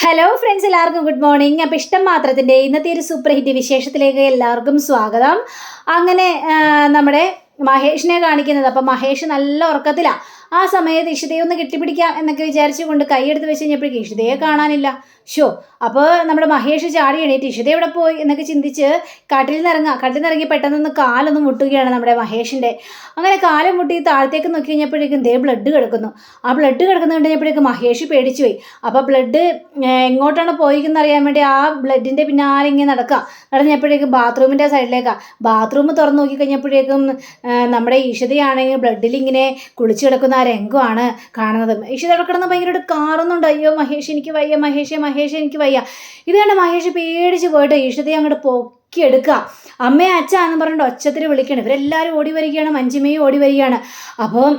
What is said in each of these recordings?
Hello friends, എല്ലാവർക്കും good morning. അപ്പോൾ ഇഷ്ടം മാത്രത്തിൻ്റെ ഇന്നത്തെ ഒരു സൂപ്പർ ഹിറ്റ് വിശേഷത്തിലേക്ക് എല്ലാവർക്കും സ്വാഗതം. അങ്ങനെ നമ്മുടെ മഹേഷിനെ കാണിക്കുന്നത്. അപ്പം മഹേഷ് നല്ല ഉറക്കത്തിലാണ്. ആ സമയത്ത് ഇഷിതയെ ഒന്ന് കെട്ടിപ്പിടിക്കാം എന്നൊക്കെ വിചാരിച്ചുകൊണ്ട് കൈയെടുത്ത് വെച്ച് കഴിഞ്ഞപ്പോഴേക്കും ഇഷിതയെ കാണാനില്ല. അപ്പോൾ നമ്മുടെ മഹേഷ് ചാടി എണീറ്റ് ഇഷിത എവിടെ പോയി എന്നൊക്കെ ചിന്തിച്ച് കട്ടിൽ നിന്നിറങ്ങി പെട്ടെന്നൊന്ന് കാലൊന്ന് മുട്ടുകയാണ് നമ്മുടെ മഹേഷിൻ്റെ. അങ്ങനെ കാലം മുട്ടി താഴത്തേക്ക് നോക്കി കഴിഞ്ഞപ്പോഴേക്കും ദേ ബ്ലഡ് കിടക്കുന്നു. ആ ബ്ലഡ് കിടക്കുന്ന കഴിഞ്ഞപ്പോഴേക്കും മഹേഷ് പേടിച്ചു പോയി. അപ്പോൾ ബ്ലഡ് എങ്ങോട്ടാണ് പോയിരിക്കുന്നത് അറിയാൻ വേണ്ടി ആ ബ്ലഡിൻ്റെ പിന്നാലെ ഇങ്ങനെ നടന്നപ്പോഴേക്കും ബാത്റൂമിൻ്റെ സൈഡിലേക്കാണ്. ബാത്റൂം തുറന്നു നോക്കി കഴിഞ്ഞപ്പോഴേക്കും നമ്മുടെ ഇഷിതയാണെങ്കിൽ ബ്ലഡിൽ ഇങ്ങനെ കുളിച്ച് കിടക്കുന്ന ആ രംഗമാണ് കാണുന്നത്. ഇഷിത കിടന്ന് ഭയങ്കരമായിട്ട് കാറുന്നുണ്ട്. അയ്യോ മഹേഷ് എനിക്ക് വയ്യ, മഹേഷ് എനിക്ക് വയ്യ. ഇത് കണ്ട് മഹേഷ് പേടിച്ച് പോയിട്ട് ഇഷിതയെ അങ്ങോട്ട് പൊക്കിയെടുക്കുക. അമ്മയെ അച്ഛ എന്ന് പറഞ്ഞിട്ട് ഒച്ചത്തിൽ വിളിക്കണം. ഇവരെല്ലാവരും ഓടി വരികയാണ്, മഞ്ജിമയും ഓടി വരികയാണ്. അപ്പോൾ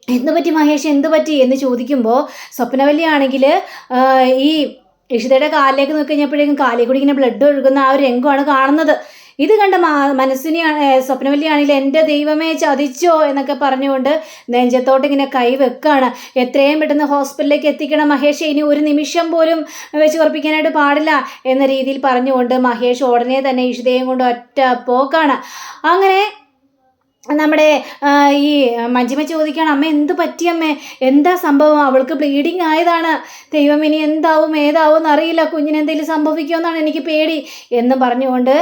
എന്ത് പറ്റി മഹേഷ്, എന്ത് പറ്റി എന്ന് ചോദിക്കുമ്പോൾ സ്വപ്നവല്ലിയാണെങ്കിൽ ഈ ഇഷിതയുടെ കാലിലേക്ക് നോക്കി കഴിഞ്ഞപ്പോഴേക്കും കാലിൽ കൂടി ഇങ്ങനെ ബ്ലഡ് ഒഴുകുന്ന ആ ഒരു രംഗമാണ് കാണുന്നത്. ഇത് കണ്ട സ്വപ്നവല്ലിയാണെങ്കിൽ എൻ്റെ ദൈവമേ ചതിച്ചോ എന്നൊക്കെ പറഞ്ഞുകൊണ്ട് നെഞ്ചത്തോട്ട് ഇങ്ങനെ കൈ വെക്കാണ്. എത്രയും പെട്ടെന്ന് ഹോസ്പിറ്റലിലേക്ക് എത്തിക്കണം മഹേഷ്, ഇനി ഒരു നിമിഷം പോലും വെച്ച് ഉറപ്പിക്കാനായിട്ട് പാടില്ല എന്ന രീതിയിൽ പറഞ്ഞുകൊണ്ട് മഹേഷ് ഉടനെ തന്നെ ഇഷിതയും കൊണ്ട് ഒറ്റ പോക്കാണ്. അങ്ങനെ നമ്മുടെ ഈ മഞ്ജിമ ചോദിക്കുകയാണ്, അമ്മ എന്ത് പറ്റിയമ്മേ, എന്താ സംഭവം? അവൾക്ക് ബ്ലീഡിങ് ആയതാണ്. ദൈവം ഇനി എന്താവും ഏതാവും എന്നറിയില്ല, കുഞ്ഞിന് എന്തെങ്കിലും സംഭവിക്കുമെന്നാണ് എനിക്ക് പേടി എന്ന് പറഞ്ഞുകൊണ്ട്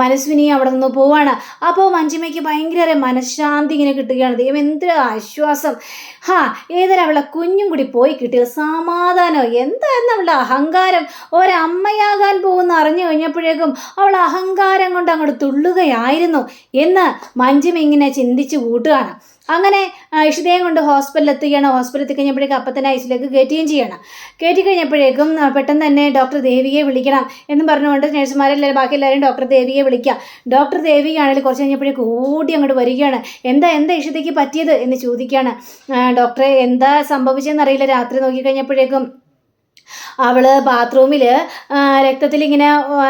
മനസ്വിനി അവിടെ നിന്ന് പോവാണ്. അപ്പോൾ മഞ്ജിമയ്ക്ക് ഭയങ്കര മനഃശാന്തി ഇങ്ങനെ കിട്ടുകയാണ്. ദൈവം എന്ത് ആശ്വാസം. ഏതൊരു അവളെ കുഞ്ഞും കൂടി പോയി കിട്ടിയത് സമാധാനം. എന്തായിരുന്നു അവളുടെ അഹങ്കാരം. ഒരമ്മയാകാൻ പോകുന്ന അറിഞ്ഞു കഴിഞ്ഞപ്പോഴേക്കും അവൾ അഹങ്കാരം കൊണ്ട് അങ്ങോട്ട് തുള്ളുകയായിരുന്നു എന്ന് മഞ്ജിമ ഇങ്ങനെ ചിന്തിച്ച് കൂട്ടുകയാണ്. അങ്ങനെ ഇഷിതയും കൊണ്ട് ഹോസ്പിറ്റലിൽ എത്തുകയാണ്. ഹോസ്പിറ്റലിൽ എത്തിക്കഴിഞ്ഞപ്പോഴേക്കും അപ്പം തന്നെ ഐസിലേക്ക് കയറ്റുകയും ചെയ്യണം. കയറ്റി കഴിഞ്ഞപ്പോഴേക്കും പെട്ടെന്ന് തന്നെ ഡോക്ടർ ദേവിയെ വിളിക്കണം എന്ന് പറഞ്ഞുകൊണ്ട് നഴ്സുമാരെല്ലാവരും ബാക്കി എല്ലാവരും ഡോക്ടർ ദേവിയെ വിളിക്കുക. ഡോക്ടർ ദേവിയാണെങ്കിൽ കുറച്ച് കഴിഞ്ഞപ്പോഴേക്കും ഓടി അങ്ങോട്ട് വരികയാണ്. എന്താ ഇഷിതയ്ക്ക് പറ്റിയത് എന്ന് ചോദിക്കുകയാണ്. ഡോക്ടറെ എന്താ സംഭവിച്ചതെന്നറിയില്ല. രാത്രി നോക്കിക്കഴിഞ്ഞപ്പോഴേക്കും അവൾ ബാത്റൂമിൽ രക്തത്തിലിങ്ങനെ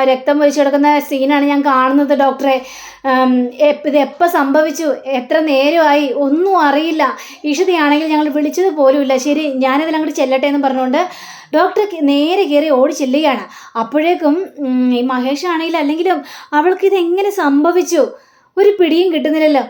രക്തം ഒഴിച്ചു കിടക്കുന്ന സീനാണ് ഞാൻ കാണുന്നത് ഡോക്ടറെ. ഇത് എപ്പോൾ സംഭവിച്ചു, എത്ര നേരമായി ഒന്നും അറിയില്ല. ഇഷിതയാണെങ്കിൽ ഞങ്ങൾ വിളിച്ചത് പോലുമില്ല. ശരി, ഞാനിതിലങ്ങോട്ട് ചെല്ലട്ടെ എന്ന് പറഞ്ഞുകൊണ്ട് ഡോക്ടർ നേരെ കയറി ഓടി ചെല്ലുകയാണ്. അപ്പോഴേക്കും ഈ മഹേഷ് ആണെങ്കിലും അല്ലെങ്കിലും അവൾക്ക് ഇതെങ്ങനെ സംഭവിച്ചു ഒരു പിടിയും കിട്ടുന്നില്ലല്ലോ.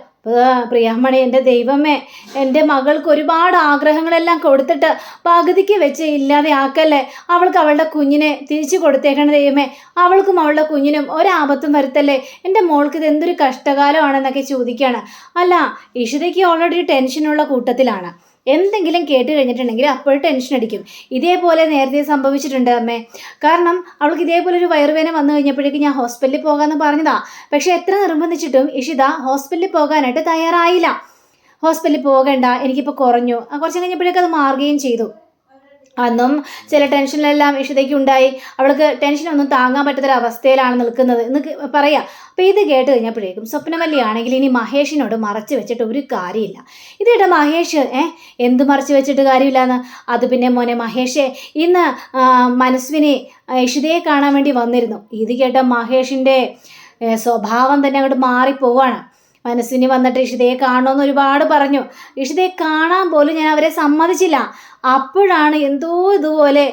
പ്രിയാമണി, എൻ്റെ ദൈവമേ, എൻ്റെ മകൾക്ക് ഒരുപാട് ആഗ്രഹങ്ങളെല്ലാം കൊടുത്തിട്ട് പകുതിക്ക് വെച്ച് ഇല്ലാതെ ആക്കല്ലേ. അവൾക്ക് അവളുടെ കുഞ്ഞിനെ തിരിച്ചു കൊടുത്തേക്കണ ദൈവമേ. അവൾക്കും അവളുടെ കുഞ്ഞിനും ഒരാപത്തും വരുത്തല്ലേ. എൻ്റെ മോൾക്ക് ഇത് എന്തൊരു കഷ്ടകാലമാണെന്നൊക്കെ ചോദിക്കുകയാണ്. അല്ല, ഇഷിതയ്ക്ക് ഓൾറെഡി ടെൻഷനുള്ള കൂട്ടത്തിലാണ്. എന്തെങ്കിലും കേട്ട് കഴിഞ്ഞിട്ടുണ്ടെങ്കിൽ അപ്പോൾ ടെൻഷൻ അടിക്കും. ഇതേപോലെ നേരത്തെ സംഭവിച്ചിട്ടുണ്ട് അമ്മേ. കാരണം അവൾക്ക് ഇതേപോലെ ഒരു വയറുവേദന വന്നു കഴിഞ്ഞപ്പോഴേക്കും ഞാൻ ഹോസ്പിറ്റലിൽ പോകാമെന്ന് പറഞ്ഞതാ. പക്ഷെ എത്ര നിർബന്ധിച്ചിട്ടും ഇഷിത ഹോസ്പിറ്റലിൽ പോകാനായിട്ട് തയ്യാറായില്ല. ഹോസ്പിറ്റലിൽ പോകണ്ട, എനിക്കിപ്പോൾ കുറഞ്ഞു. കുറച്ച് കഴിഞ്ഞപ്പോഴേക്കും അത് മാറുകയും ചെയ്തു. അന്നും ചില ടെൻഷനിലെല്ലാം ഇഷിതയ്ക്ക് ഉണ്ടായി. അവൾക്ക് ടെൻഷനൊന്നും താങ്ങാൻ പറ്റാത്തൊരവസ്ഥയിലാണ് നിൽക്കുന്നത് എന്ന് പറയാം. അപ്പോൾ ഇത് കേട്ട് കഴിഞ്ഞപ്പോഴേക്കും സ്വപ്നവല്ലി ആണെങ്കിൽ ഇനി മഹേഷിനോട് മറച്ചു വെച്ചിട്ട് ഒരു കാര്യമില്ല. ഇത് കേട്ട മഹേഷ് എന്ത് മറച്ചു വെച്ചിട്ട് കാര്യമില്ലാന്ന്. അത് പിന്നെ മോനെ മഹേഷേ, ഇന്ന് മനസ്വിനെ ഇഷിതയെ കാണാൻ വേണ്ടി വന്നിരുന്നു. ഇത് കേട്ട മഹേഷിൻ്റെ സ്വഭാവം തന്നെ അങ്ങോട്ട് മാറിപ്പോവാണ്. മനസ്വിനി വന്നിട്ട് ഇഷിതയെ കാണണമെന്ന് ഒരുപാട് പറഞ്ഞു. ഇഷിതയെ കാണാൻ പോലും ഞാൻ അവരെ സമ്മതിച്ചില്ല. അപ്പോഴാണ് എന്തോ ഇതുപോലെ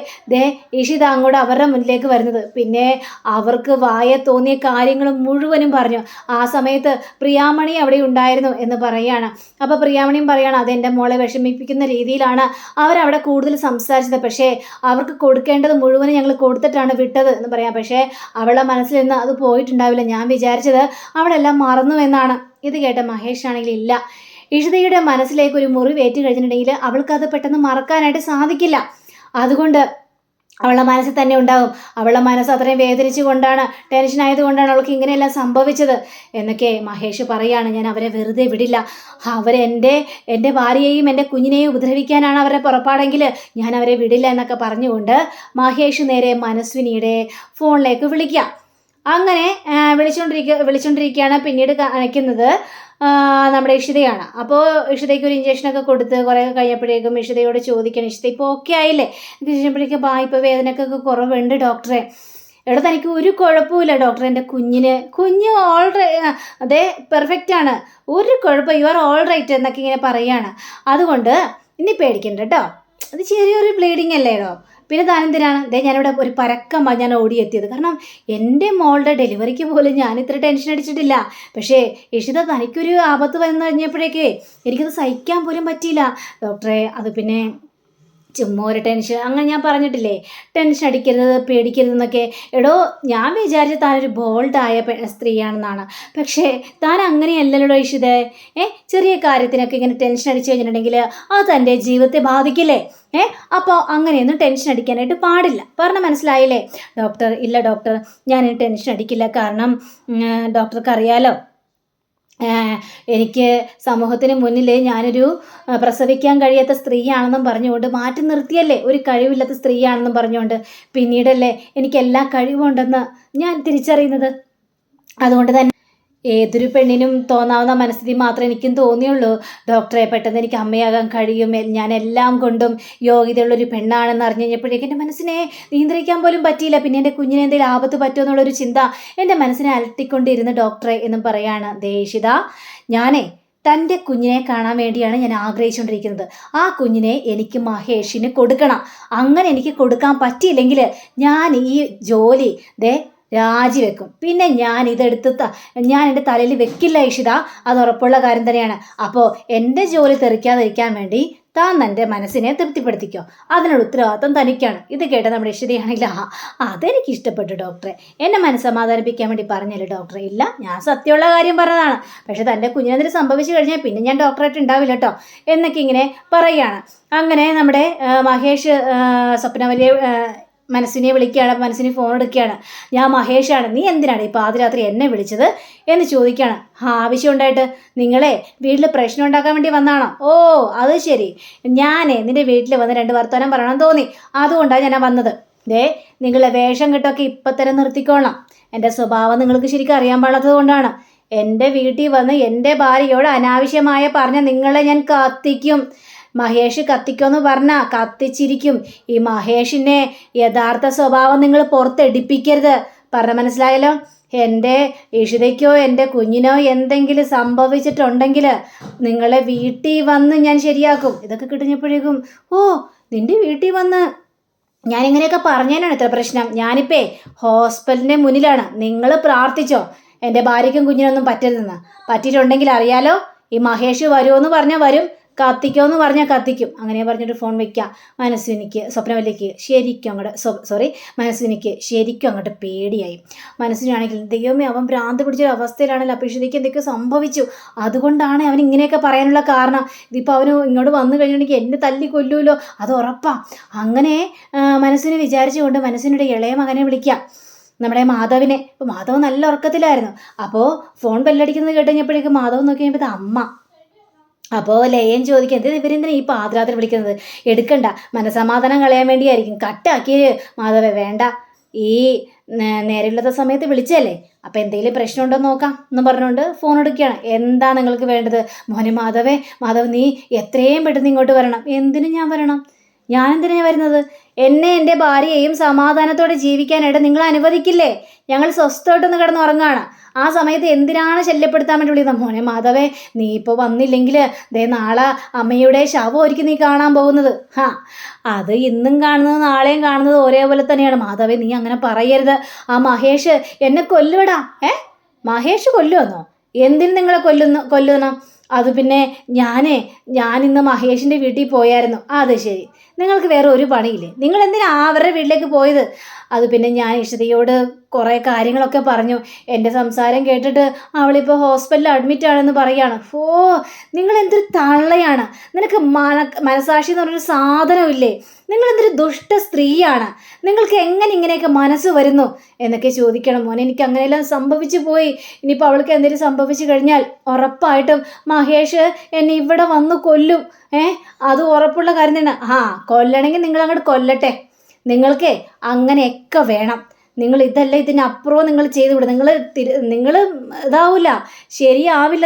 ഇഷിത അങ്ങോട്ട് അവരുടെ മുന്നിലേക്ക് വരുന്നത്. പിന്നെ അവർക്ക് വായ തോന്നിയ കാര്യങ്ങൾ മുഴുവനും പറഞ്ഞു. ആ സമയത്ത് പ്രിയാമണി അവിടെ ഉണ്ടായിരുന്നു എന്ന് പറയുകയാണ്. അപ്പോൾ പ്രിയാമണിയും പറയുകയാണ്, അതെൻ്റെ മോളെ വിഷമിപ്പിക്കുന്ന രീതിയിലാണ് അവരവിടെ കൂടുതൽ സംസാരിച്ചത്. പക്ഷേ അവർക്ക് കൊടുക്കേണ്ടത് മുഴുവനും ഞങ്ങൾ കൊടുത്തിട്ടാണ് വിട്ടത് എന്ന് പറയാം. പക്ഷേ അവളുടെ മനസ്സിൽ നിന്ന് അത് പോയിട്ടുണ്ടാവില്ല. ഞാൻ വിചാരിച്ചത് അവളെല്ലാം മറന്നു എന്നാണ്. ഇത് കേട്ട മഹേഷ് ആണെങ്കിൽ ഇല്ല, ഇഷിതയുടെ മനസ്സിലേക്ക് ഒരു മുറിവേറ്റ് കഴിഞ്ഞിട്ടുണ്ടെങ്കിൽ അവൾക്കത് പെട്ടെന്ന് മറക്കാനായിട്ട് സാധിക്കില്ല. അതുകൊണ്ട് അവളുടെ മനസ്സിൽ തന്നെ ഉണ്ടാകും. അവളുടെ മനസ്സ് അത്രയും വേദനിച്ചു കൊണ്ടാണ്, ടെൻഷൻ ആയതുകൊണ്ടാണ് അവൾക്ക് ഇങ്ങനെയെല്ലാം സംഭവിച്ചത് എന്നൊക്കെ മഹേഷ് പറയാണ്. ഞാൻ അവരെ വെറുതെ വിടില്ല. എൻ്റെ ഭാര്യയെയും എൻ്റെ കുഞ്ഞിനെയും ഉപദ്രവിക്കാനാണ് അവരുടെ പുറപ്പാടെങ്കിൽ ഞാൻ അവരെ വിടില്ല എന്നൊക്കെ പറഞ്ഞുകൊണ്ട് മഹേഷ് നേരെ മനസ്വിനിയുടെ ഫോണിലേക്ക് വിളിക്കുക. അങ്ങനെ വിളിച്ചുകൊണ്ടിരിക്കുകയാണ്. പിന്നീട് കാണിക്കുന്നത് നമ്മുടെ ഇഷിതയാണ്. അപ്പോൾ ഇഷിതയ്ക്ക് ഒരു ഇഞ്ചക്ഷനൊക്കെ കൊടുത്ത് കുറേ കഴിഞ്ഞപ്പോഴേക്കും ഇഷിതയോട് ചോദിക്കണം, ഇഷിത ഇപ്പോൾ ഓക്കെ ആയില്ലേ എന്ന് ചോദിച്ചപ്പോഴേക്കും ഇപ്പോൾ വേദനക്കൊക്കെ കുറവുണ്ട് ഡോക്ടറെ. എവിടെ തനിക്ക് ഒരു കുഴപ്പമില്ല ഡോക്ടർ, എൻ്റെ കുഞ്ഞ് അതെ പെർഫെക്റ്റ് ആണ്, ഒരു കുഴപ്പം, യു ആർ ഓൾ റൈറ്റ് എന്നൊക്കെ ഇങ്ങനെ പറയുകയാണ്. അതുകൊണ്ട് ഇനി പേടിക്കണ്ട കേട്ടോ, അത് ചെറിയൊരു ബ്ലീഡിങ് അല്ലേടോ, പിന്നെ താനെന്തിനാണ് ഞാനിവിടെ ഒരു പരക്കം ഞാൻ ഓടിയെത്തിയത്. കാരണം എൻ്റെ മോളുടെ ഡെലിവറിക്ക് പോലും ഞാൻ ഇത്ര ടെൻഷൻ അടിച്ചിട്ടില്ല. പക്ഷേ ഇഷിത തനിക്കൊരു ആപത്ത് വന്നു കഴിഞ്ഞപ്പോഴേക്കേ എനിക്കത് സഹിക്കാൻ പോലും പറ്റിയില്ല ഡോക്ടറെ. അത് പിന്നെ ചുമ്മാ ഒരു ടെൻഷൻ, അങ്ങനെ ഞാൻ പറഞ്ഞിട്ടില്ലേ, ടെൻഷൻ അടിക്കരുത് പേടിക്കരുത് എന്നൊക്കെ. എടോ, ഞാൻ വിചാരിച്ച താനൊരു ബോൾഡായ സ്ത്രീയാണെന്നാണ്. പക്ഷേ താൻ അങ്ങനെയല്ലല്ലോ ഇഷിതേ. ചെറിയ കാര്യത്തിനൊക്കെ ഇങ്ങനെ ടെൻഷൻ അടിച്ചു കഴിഞ്ഞിട്ടുണ്ടെങ്കിൽ അത് തൻ്റെ ജീവിതത്തെ ബാധിക്കില്ലേ? അപ്പോൾ അങ്ങനെയൊന്നും ടെൻഷൻ അടിക്കാനായിട്ട് പാടില്ല. പറഞ്ഞ മനസ്സിലായില്ലേ ഡോക്ടർ? ഇല്ല ഡോക്ടർ, ഞാൻ ടെൻഷൻ അടിക്കില്ല. കാരണം ഡോക്ടർക്ക് അറിയാലോ, എനിക്ക് സമൂഹത്തിന് മുന്നിൽ ഞാനൊരു പ്രസവിക്കാൻ കഴിയാത്ത സ്ത്രീയാണെന്നും പറഞ്ഞുകൊണ്ട് മാറ്റി നിർത്തിയല്ലേ, ഒരു കഴിവില്ലാത്ത സ്ത്രീയാണെന്നും പറഞ്ഞുകൊണ്ട്. പിന്നീടല്ലേ എനിക്കെല്ലാ കഴിവുണ്ടെന്ന് ഞാൻ തിരിച്ചറിയുന്നത്. അതുകൊണ്ട് തന്നെ ഏതൊരു പെണ്ണിനും തോന്നാവുന്ന മനസ്ഥിതി മാത്രമേ എനിക്കും തോന്നിയുള്ളൂ ഡോക്ടറെ. പെട്ടെന്ന് എനിക്ക് അമ്മയാകാൻ കഴിയും, ഞാൻ എല്ലാം കൊണ്ടും യോഗ്യതയുള്ളൊരു പെണ്ണാണെന്ന് അറിഞ്ഞു കഴിഞ്ഞപ്പോഴേക്കും എൻ്റെ മനസ്സിനെ നിയന്ത്രിക്കാൻ പോലും പറ്റിയില്ല. പിന്നെ എൻ്റെ കുഞ്ഞിനെ എന്തെങ്കിലും ആപത്ത് പറ്റുമോ എന്നുള്ളൊരു ചിന്ത എൻ്റെ മനസ്സിനെ അലട്ടിക്കൊണ്ടിരുന്നു ഡോക്ടറെ എന്നും പറയാണ് ദേഷിത. ഞാനേ തൻ്റെ കുഞ്ഞിനെ കാണാൻ വേണ്ടിയാണ് ഞാൻ ആഗ്രഹിച്ചുകൊണ്ടിരിക്കുന്നത്. ആ കുഞ്ഞിനെ എനിക്ക് മഹേഷിന് കൊടുക്കണം. അങ്ങനെ എനിക്ക് കൊടുക്കാൻ പറ്റിയില്ലെങ്കിൽ ഞാൻ ഈ ജോലി രാജിവെക്കും. പിന്നെ ഞാൻ ഞാൻ എൻ്റെ തലയിൽ വെക്കില്ല ഇഷിത, അത് ഉറപ്പുള്ള കാര്യം തന്നെയാണ്. അപ്പോൾ എൻ്റെ ജോലി തെറിക്കാതിരിക്കാൻ വേണ്ടി താൻ എൻ്റെ മനസ്സിനെ തൃപ്തിപ്പെടുത്തിക്കോ, അതിനുള്ള ഉത്തരവാദിത്വം തനിക്കാണ്. ഇത് കേട്ട നമ്മുടെ ഇഷിതയാണെങ്കിൽ അതെനിക്ക് ഇഷ്ടപ്പെട്ടു ഡോക്ടറെ, എന്നെ മനസ്സമാധാനിപ്പിക്കാൻ വേണ്ടി പറഞ്ഞല്ലോ ഡോക്ടറെ. ഇല്ല, ഞാൻ സത്യമുള്ള കാര്യം പറഞ്ഞതാണ്. പക്ഷെ തൻ്റെ കുഞ്ഞിനെന്തെങ്കിലും സംഭവിച്ചു കഴിഞ്ഞാൽ പിന്നെ ഞാൻ ഡോക്ടറായിട്ട് ഉണ്ടാവില്ല കേട്ടോ എന്നൊക്കെ ഇങ്ങനെ പറയുകയാണ്. അങ്ങനെ നമ്മുടെ മഹേഷ് സ്വപ്നവലിയെ മനസ്സിനെ വിളിക്കുകയാണ്. മനസ്സിന് ഫോൺ എടുക്കുകയാണ്. ഞാൻ മഹേഷാണ്, നീ എന്തിനാണ് ഈ പാതിരാത്രി എന്നെ വിളിച്ചത് എന്ന് ചോദിക്കുകയാണ്. ആവശ്യമുണ്ടായിട്ട് നിങ്ങളെ വീട്ടിൽ പ്രശ്നം ഉണ്ടാക്കാൻ വേണ്ടി വന്നാണോ? ഓ അത് ശരി, നിൻ്റെ വീട്ടിൽ വന്ന് 2 വർത്തമാനം പറയണം തോന്നി, അതുകൊണ്ടാണ് ഞാൻ വന്നത്. നിങ്ങളെ വേഷം കെട്ടൊക്കെ ഇപ്പം തന്നെ നിർത്തിക്കോളാം. എൻ്റെ സ്വഭാവം നിങ്ങൾക്ക് ശരിക്കും അറിയാൻ പാടാത്തത് കൊണ്ടാണ്. എൻ്റെ വീട്ടിൽ വന്ന് എൻ്റെ ഭാര്യയോട് അനാവശ്യമായ പറഞ്ഞ നിങ്ങളെ ഞാൻ കത്തിക്കും. മഹേഷ് കത്തിക്കുമെന്ന് പറഞ്ഞാൽ കത്തിച്ചിരിക്കും. ഈ മഹേഷിൻ്റെ യഥാർത്ഥ സ്വഭാവം നിങ്ങൾ പുറത്തെടുപ്പിക്കരുത്. പറഞ്ഞ മനസ്സിലായല്ലോ? എൻ്റെ ഇഷിതയ്ക്കോ എൻ്റെ കുഞ്ഞിനോ എന്തെങ്കിലും സംഭവിച്ചിട്ടുണ്ടെങ്കിൽ നിങ്ങളെ വീട്ടിൽ വന്ന് ഞാൻ ശരിയാക്കും. ഇതൊക്കെ കിട്ടുന്നപ്പോഴേക്കും നിൻ്റെ വീട്ടിൽ വന്ന് ഞാനിങ്ങനെയൊക്കെ പറഞ്ഞതിനാണ് ഇത്ര പ്രശ്നം. ഞാനിപ്പോൾ ഹോസ്പിറ്റലിൻ്റെ മുന്നിലാണ്. നിങ്ങൾ പ്രാർത്ഥിച്ചോ എൻ്റെ ഭാര്യയ്ക്കും കുഞ്ഞിനൊന്നും പറ്റരുതെന്ന്. പറ്റിയിട്ടുണ്ടെങ്കിൽ അറിയാലോ, ഈ മഹേഷ് വരുമെന്ന് പറഞ്ഞാൽ വരും, കത്തിക്കുമെന്ന് പറഞ്ഞാൽ കത്തിക്കും. അങ്ങനെ പറഞ്ഞിട്ട് ഫോൺ വയ്ക്കുക. മനസ്സിനിക്ക് സ്വപ്നവല്ലിക്ക് ശരിക്കും അങ്ങോട്ട് പേടിയായി. മനസ്സിനാണെങ്കിൽ ദൈവമേ, അവൻ ഭ്രാന്ത് പിടിച്ചൊരു അവസ്ഥയിലാണല്ലോ. അപ്പോൾ ഇഷിതയ്ക്ക് എന്തൊക്കെയോ സംഭവിച്ചു, അതുകൊണ്ടാണ് അവൻ ഇങ്ങനെയൊക്കെ പറയാനുള്ള കാരണം. ഇതിപ്പോൾ അവന് ഇങ്ങോട്ട് വന്നു കഴിഞ്ഞിട്ടുണ്ടെങ്കിൽ എന്നെ തല്ലി കൊല്ലുമല്ലോ, അത് ഉറപ്പാണ്. അങ്ങനെ മനസ്സിനെ വിചാരിച്ചുകൊണ്ട് മനസ്സിനുടെ ഇളയ മകനെ വിളിക്കുക, നമ്മുടെ മാധവിനെ. ഇപ്പോൾ മാധവ് നല്ല ഉറക്കത്തിലായിരുന്നു. അപ്പോൾ ഫോൺ ബെല്ലടിക്കുന്നത് കേട്ട് കഴിഞ്ഞപ്പോഴേക്കും മാധവ് നോക്കി കഴിഞ്ഞപ്പോൾ അമ്മ. അപ്പോൾ ലയൻ ചോദിക്കുക, എന്ത് ഇവരെന്തിനാ ഈ പാതിരാത്രി വിളിക്കുന്നത്? എടുക്കണ്ട, മനസമാധാനം കളയാൻ വേണ്ടിയായിരിക്കും. കട്ടാക്കി മാധവ, വേണ്ട, ഈ നേരെയുള്ളത് സമയത്ത് വിളിച്ചല്ലേ, അപ്പോൾ എന്തെങ്കിലും പ്രശ്നമുണ്ടോ നോക്കാം എന്ന് പറഞ്ഞുകൊണ്ട് ഫോൺ എടുക്കുകയാണ്. എന്താ നിങ്ങൾക്ക് വേണ്ടത്? മോനെ മാധവ് നീ എത്രയും പെട്ടെന്ന് ഇങ്ങോട്ട് വരണം. എന്തിനു ഞാൻ വരണം? ഞാനെന്തിനാണ് വരുന്നത്? എന്നെ എൻ്റെ ഭാര്യയെയും സമാധാനത്തോടെ ജീവിക്കാനായിട്ട് നിങ്ങൾ അനുവദിക്കില്ലേ? ഞങ്ങൾ സ്വസ്ഥമായിട്ടൊന്ന് കിടന്നുറങ്ങുകയാണ്. ആ സമയത്ത് എന്തിനാണ് ശല്യപ്പെടുത്താൻ വേണ്ടി വിളിക്കുന്നത്? മോനെ മാധവേ, നീ ഇപ്പോൾ വന്നില്ലെങ്കിൽ നാളെ അമ്മയുടെ ശവമായിരിക്കും നീ കാണാൻ പോകുന്നത്. അത് ഇന്നും കാണുന്നത് നാളെയും കാണുന്നത് ഒരേപോലെ തന്നെയാണ്. മാധവേ, നീ അങ്ങനെ പറയരുത്. ആ മഹേഷ് എന്നെ കൊല്ലുവിടാ. മഹേഷ് കൊല്ലുവെന്നോ? എന്തിന് നിങ്ങളെ കൊല്ലുന്ന? അത് പിന്നെ ഞാനിന്ന് മഹേഷിൻ്റെ വീട്ടിൽ പോയായിരുന്നു. അത് ശരി, നിങ്ങൾക്ക് വേറെ ഒരു പണിയില്ലേ? നിങ്ങൾ എന്തിനാ അവരുടെ വീട്ടിലേക്ക് പോയത്? അത് പിന്നെ ഞാൻ ഇഷിതയോട് കുറേ കാര്യങ്ങളൊക്കെ പറഞ്ഞു. എൻ്റെ സംസാരം കേട്ടിട്ട് അവളിപ്പോൾ ഹോസ്പിറ്റലിൽ അഡ്മിറ്റ് ആണെന്ന് പറയുകയാണ്. നിങ്ങൾ എന്തൊരു തള്ളയാണ്! നിനക്ക് മനസാക്ഷി എന്ന് പറഞ്ഞൊരു സാധനമില്ലേ? നിങ്ങളെന്തൊരു ദുഷ്ട സ്ത്രീയാണ്! നിങ്ങൾക്ക് എങ്ങനെ ഇങ്ങനെയൊക്കെ മനസ്സ് വരുന്നു എന്നൊക്കെ ചോദിക്കണം. മോനെ, എനിക്ക് അങ്ങനെയെല്ലാം സംഭവിച്ചു പോയി. ഇനിയിപ്പോൾ അവൾക്ക് എന്തെങ്കിലും സംഭവിച്ചു കഴിഞ്ഞാൽ ഉറപ്പായിട്ടും മഹേഷ് എന്നെ ഇവിടെ വന്ന് കൊല്ലും. അത് ഉറപ്പുള്ള കാര്യം തന്നെ. കൊല്ലണമെങ്കിൽ നിങ്ങൾ അങ്ങോട്ട് കൊല്ലട്ടെ. നിങ്ങൾക്ക് അങ്ങനെയൊക്കെ വേണം. നിങ്ങൾ ഇതല്ല ഇതിനപ്പുറവും നിങ്ങൾ ചെയ്തു വിടും. നിങ്ങൾ ഇതാവില്ല, ശരിയാവില്ല.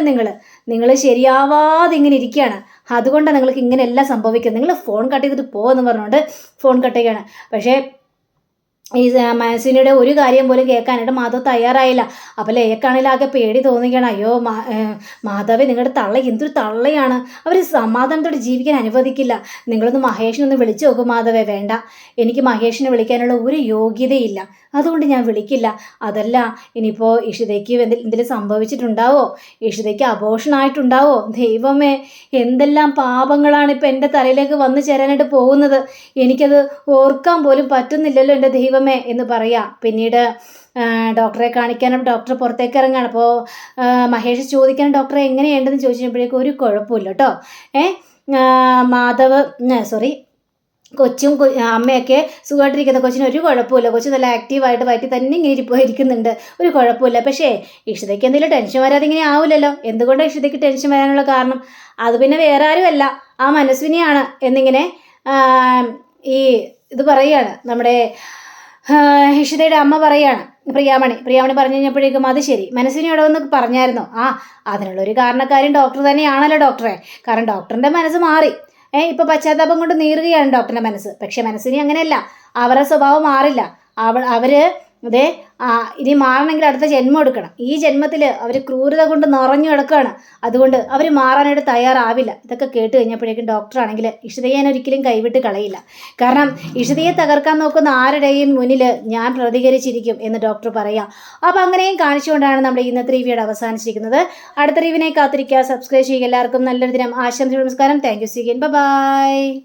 നിങ്ങൾ ശരിയാവാതെ ഇങ്ങനെ ഇരിക്കുകയാണ്. അതുകൊണ്ടാണ് നിങ്ങൾക്ക് ഇങ്ങനെയെല്ലാം സംഭവിക്കുന്നത്. നിങ്ങൾ ഫോൺ കട്ട് ചെയ്തിട്ട് പോകുമെന്ന് പറഞ്ഞുകൊണ്ട് ഫോൺ കട്ട് ചെയ്യുകയാണ്. പക്ഷേ ഈ മനസ്സിനിടെ ഒരു കാര്യം പോലും കേൾക്കാനായിട്ട് മാധവ് തയ്യാറായില്ല. അപ്പോൾ ലയക്കാണെങ്കിൽ ആകെ പേടി തോന്നുകയാണ്. അയ്യോ മാധവേ, നിങ്ങളുടെ തള്ള എന്തൊരു തള്ളയാണ്, അവർ സമാധാനത്തോടെ ജീവിക്കാൻ അനുവദിക്കില്ല. നിങ്ങളൊന്ന് മഹേഷിനൊന്ന് വിളിച്ചു നോക്കും മാധവേ. വേണ്ട, എനിക്ക് മഹേഷിനെ വിളിക്കാനുള്ള ഒരു യോഗ്യതയില്ല, അതുകൊണ്ട് ഞാൻ വിളിക്കില്ല. അതല്ല, ഇനിയിപ്പോൾ ഇഷിതയ്ക്ക് എന്തെങ്കിലും സംഭവിച്ചിട്ടുണ്ടാവോ, ഇഷിതയ്ക്ക് അബോഷനായിട്ടുണ്ടാവോ? ദൈവമേ, എന്തെല്ലാം പാപങ്ങളാണ് ഇപ്പം എൻ്റെ തലയിലേക്ക് വന്നു ചേരാനായിട്ട് പോകുന്നത്. എനിക്കത് ഓർക്കാൻ പോലും പറ്റുന്നില്ലല്ലോ എൻ്റെ ദൈവമേ എന്ന് പറയാം. പിന്നീട് ഡോക്ടറെ കാണിക്കാനും ഡോക്ടർ പുറത്തേക്ക് ഇറങ്ങുകയാണ്. അപ്പോൾ മഹേഷ് ചോദിക്കാനും ഡോക്ടറെ എങ്ങനെയുണ്ടെന്ന് ചോദിച്ചപ്പോഴേക്കും ഒരു കുഴപ്പമില്ല കേട്ടോ. കൊച്ചും അമ്മയൊക്കെ സുഖമായിട്ടിരിക്കുന്ന, കൊച്ചിന് ഒരു കുഴപ്പമില്ല, കൊച്ചു നല്ല ആക്റ്റീവായിട്ട് വയറ്റി തന്നെ ഇങ്ങനെ ഇരിക്കുന്നുണ്ട്, ഒരു കുഴപ്പമില്ല. പക്ഷേ ഇഷിതയ്ക്ക് എന്തെങ്കിലും ടെൻഷൻ വരാതെ ഇങ്ങനെ ആവില്ലല്ലോ. എന്തുകൊണ്ടാണ് ഇഷിതയ്ക്ക് ടെൻഷൻ വരാനുള്ള കാരണം? അത് പിന്നെ വേറെ ആരുമല്ല, ആ മനസ്വിനിയാണ് എന്നിങ്ങനെ ഇത് പറയുകയാണ് നമ്മുടെ ഇഷിതയുടെ അമ്മ പറയുകയാണ്. പ്രിയാമണി പറഞ്ഞു കഴിഞ്ഞപ്പോഴേക്കും അത് ശരി, മനസ്സിനെ ഇവിടെ ഒന്ന് പറഞ്ഞായിരുന്നോ? അതിനുള്ളൊരു കാരണക്കാരും ഡോക്ടർ തന്നെയാണല്ലോ ഡോക്ടറെ. കാരണം ഡോക്ടറിൻ്റെ മനസ്സ് മാറി. ഇപ്പോൾ പശ്ചാത്താപം കൊണ്ട് നീറുകയാണ് ഡോക്ടറിൻ്റെ മനസ്സ്. പക്ഷെ മനസ്സിനി അങ്ങനെയല്ല, അവരുടെ സ്വഭാവം മാറില്ല. അവർ ഇനി മാറണമെങ്കിൽ അടുത്ത ജന്മം എടുക്കണം. ഈ ജന്മത്തിൽ അവർ ക്രൂരത കൊണ്ട് നിറഞ്ഞു കിടക്കുകയാണ്. അതുകൊണ്ട് അവർ മാറാനായിട്ട് തയ്യാറാവില്ല. ഇതൊക്കെ കേട്ട് കഴിഞ്ഞപ്പോഴേക്കും ഡോക്ടറാണെങ്കിൽ ഇഷിതയെ ഞാൻ ഒരിക്കലും കൈവിട്ട് കളയില്ല. കാരണം ഇഷിതയെ തകർക്കാൻ നോക്കുന്ന ആരുടെയും മുന്നിൽ ഞാൻ പ്രതികരിച്ചിരിക്കും എന്ന് ഡോക്ടർ പറയാം. അപ്പോൾ അങ്ങനെയും കാണിച്ചുകൊണ്ടാണ് നമ്മുടെ ഇന്നത്തെ റിവ്യൂടെ അവസാനിച്ചിരിക്കുന്നത്. അടുത്ത റിവ്യൂവിനെ കാത്തിരിക്കുക, സബ്സ്ക്രൈബ് ചെയ്യുക. എല്ലാവർക്കും നല്ലൊരു ദിനം ആശംസിക്കുന്നു. നമസ്കാരം. Thank you. See again. By.